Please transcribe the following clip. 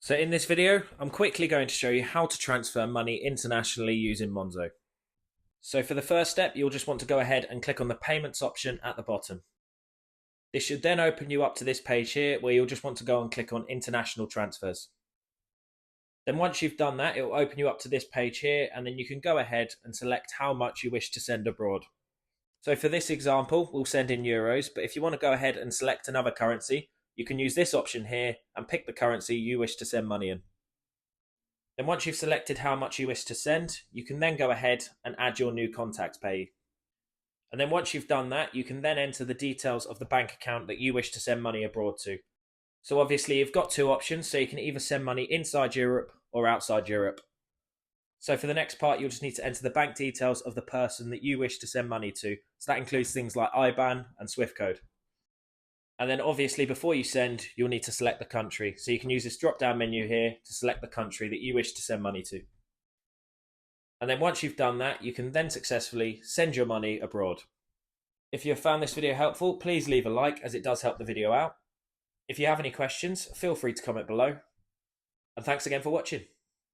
So in this video, I'm quickly going to show you how to transfer money internationally using Monzo. So for the first step, you'll just want to go ahead and click on the payments option at the bottom. This should then open you up to this page here where you'll just want to go and click on international transfers. Then once you've done that, it will open you up to this page here, and then you can go ahead and select how much you wish to send abroad. So for this example, we'll send in euros, but if you want to go ahead and select another currency, you can use this option here and pick the currency you wish to send money in. Then once you've selected how much you wish to send, you can then go ahead and add your new contact payee. And then once you've done that, you can then enter the details of the bank account that you wish to send money abroad to. So obviously you've got two options, so you can either send money inside Europe or outside Europe. So for the next part, you'll just need to enter the bank details of the person that you wish to send money to. So that includes things like IBAN and SWIFT code. And then obviously before you send, you'll need to select the country. So you can use this drop-down menu here to select the country that you wish to send money to. And then once you've done that, you can then successfully send your money abroad. If you have found this video helpful, please leave a like as it does help the video out. If you have any questions, feel free to comment below. And thanks again for watching.